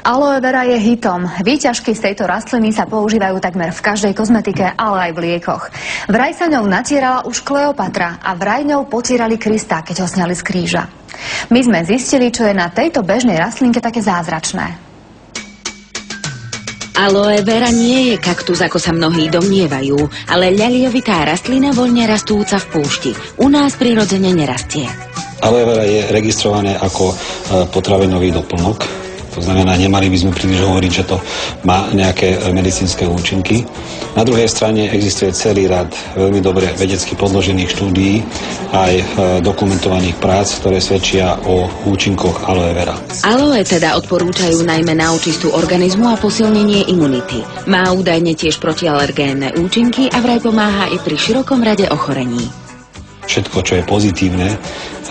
Aloe vera je hitom. Výťažky z tejto rastliny sa používajú takmer v každej kozmetike, ale aj v liekoch. Vraj sa ňou natierala už Kleopatra a vraj ňou potierali Krista, keď ho sňali z kríža. My sme zistili, čo je na tejto bežnej rastlinke také zázračné. Aloe vera nie je kaktus, ako sa mnohí domnievajú, ale ľaliovitá rastlina voľne rastúca v púšti. U nás prirodzene nerastie. Aloe vera je registrované ako potravinový doplnok. To znamená, nemali by sme príliš hovoriť, že to má nejaké medicínske účinky. Na druhej strane existuje celý rad veľmi dobre vedecky podložených štúdií aj dokumentovaných prác, ktoré svedčia o účinkoch aloe vera. Aloe teda odporúčajú najmä na očistu organizmu a posilnenie imunity. Má údajne tiež protialergénne účinky a vraj pomáha aj pri širokom rade ochorení. Všetko, čo je pozitívne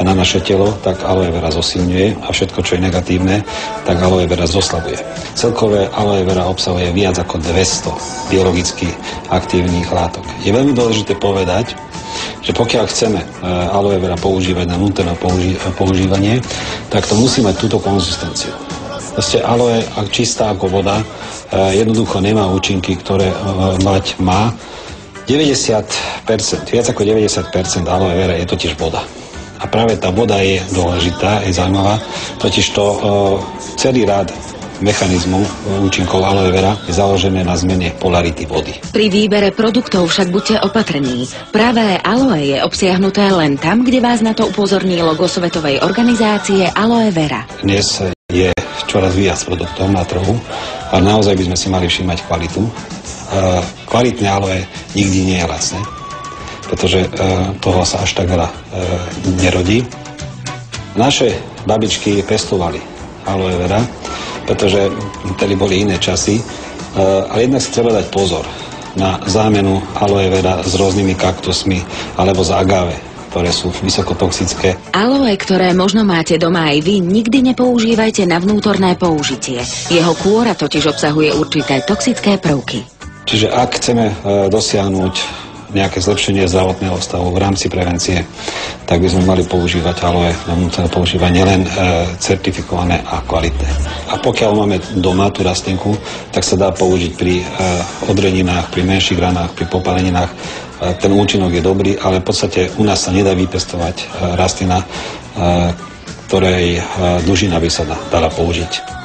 na naše telo, tak aloe vera zosilňuje a všetko, čo je negatívne, tak aloe vera zoslabuje. Celkové aloe vera obsahuje viac ako 200 biologicky aktívnych látok. Je veľmi dôležité povedať, že pokiaľ chceme aloe vera používať na vnútorné používanie, tak to musí mať túto konzistenciu. Proste aloe, ak čistá ako voda, jednoducho nemá účinky, ktoré mať má. 90%, viac ako 90% aloe vera je totiž voda. A práve tá voda je dôležitá, je zaujímavá, totižto celý rád mechanizmu účinkov aloe vera je založené na zmene polarity vody. Pri výbere produktov však buďte opatrní. Pravé aloe je obsiahnuté len tam, kde vás na to upozorní logo Svetovej organizácie Aloe vera. Dnes je čoraz viac produktov na trhu a naozaj by sme si mali všímať kvalitu. Kvalitné aloe nikdy nie je lacné, pretože toho sa až tak veľa nerodí. Naše babičky pestovali aloe vera, pretože tedy boli iné časy, ale jednak si treba dať pozor na zámenu aloe vera s rôznymi kaktusmi alebo z agave, ktoré sú vysokotoxické. Aloe, ktoré možno máte doma aj vy, nikdy nepoužívajte na vnútorné použitie. Jeho kôra totiž obsahuje určité toxické prvky. Čiže ak chceme dosiahnuť nejaké zlepšenie zdravotného stavu v rámci prevencie, tak by sme mali používať aloe na vnútorné používanie len certifikované a kvalitné. A pokiaľ máme doma tú rastlinku, tak sa dá použiť pri odreninách, pri menších ranách, pri popáleninách. Ten účinok je dobrý, ale v podstate u nás sa nedá vypestovať rastlina, ktorej dužina by sa dala použiť.